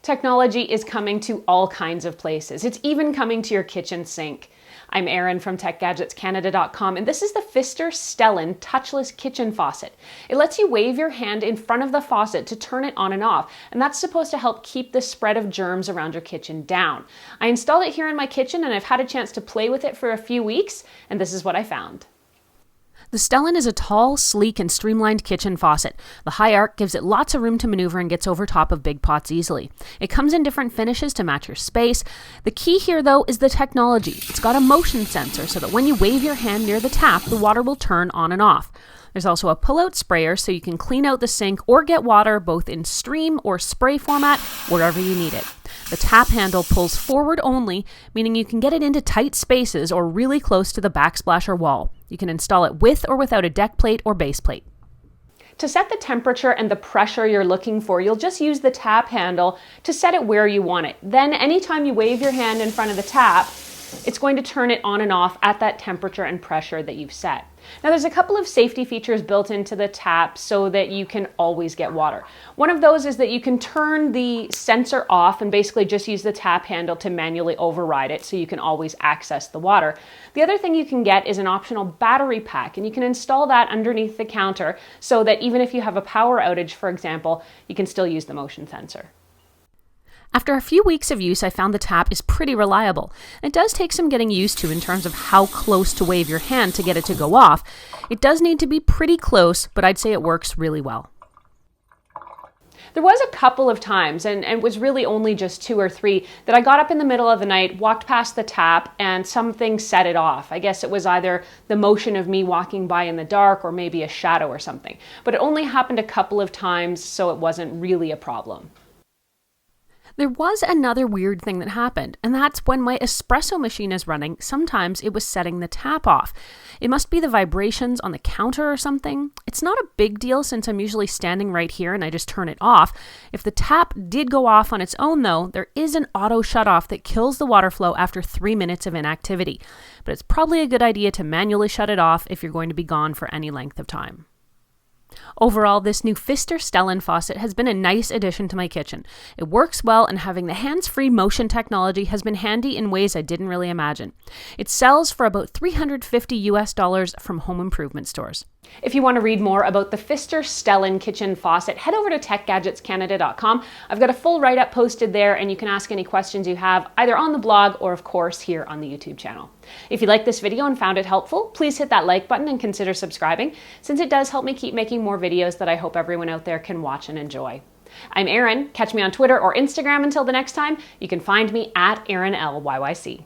Technology is coming to all kinds of places. It's even coming to your kitchen sink. I'm Erin from techgadgetscanada.com, and this is the Pfister Stellen touchless kitchen faucet. It lets you wave your hand in front of the faucet to turn it on and off, and that's supposed to help keep the spread of germs around your kitchen down. I installed it here in my kitchen, and I've had a chance to play with it for a few weeks, and this is what I found. The Stellen is a tall, sleek, and streamlined kitchen faucet. The high arc gives it lots of room to maneuver and gets over top of big pots easily. It comes in different finishes to match your space. The key here, though, is the technology. It's got a motion sensor so that when you wave your hand near the tap, the water will turn on and off. There's also a pull-out sprayer so you can clean out the sink or get water both in stream or spray format wherever you need it. The tap handle pulls forward only, meaning you can get it into tight spaces or really close to the backsplash or wall. You can install it with or without a deck plate or base plate. To set the temperature and the pressure you're looking for, you'll just use the tap handle to set it where you want it. Then anytime you wave your hand in front of the tap, it's going to turn it on and off at that temperature and pressure that you've set. Now there's a couple of safety features built into the tap so that you can always get water. One of those is that you can turn the sensor off and basically just use the tap handle to manually override it so you can always access the water. The other thing you can get is an optional battery pack, and you can install that underneath the counter so that even if you have a power outage, for example, you can still use the motion sensor. After a few weeks of use, I found the tap is pretty reliable. It does take some getting used to in terms of how close to wave your hand to get it to go off. It does need to be pretty close, but I'd say it works really well. There was a couple of times, and it was really only just 2 or 3, that I got up in the middle of the night, walked past the tap, and something set it off. I guess it was either the motion of me walking by in the dark or maybe a shadow or something. But it only happened a couple of times, so it wasn't really a problem. There was another weird thing that happened, and that's when my espresso machine is running, sometimes it was setting the tap off. It must be the vibrations on the counter or something. It's not a big deal since I'm usually standing right here and I just turn it off. If the tap did go off on its own though, there is an auto shut-off that kills the water flow after 3 minutes of inactivity. But it's probably a good idea to manually shut it off if you're going to be gone for any length of time. Overall, this new Pfister Stellen faucet has been a nice addition to my kitchen. It works well, and having the hands-free motion technology has been handy in ways I didn't really imagine. It sells for about $350 from home improvement stores. If you want to read more about the Pfister Stellen kitchen faucet, head over to techgadgetscanada.com. I've got a full write-up posted there, and you can ask any questions you have either on the blog or, of course, here on the YouTube channel. If you liked this video and found it helpful, please hit that like button and consider subscribing, since it does help me keep making more videos that I hope everyone out there can watch and enjoy. I'm Erin. Catch me on Twitter or Instagram until the next time. You can find me at ErinLYYC.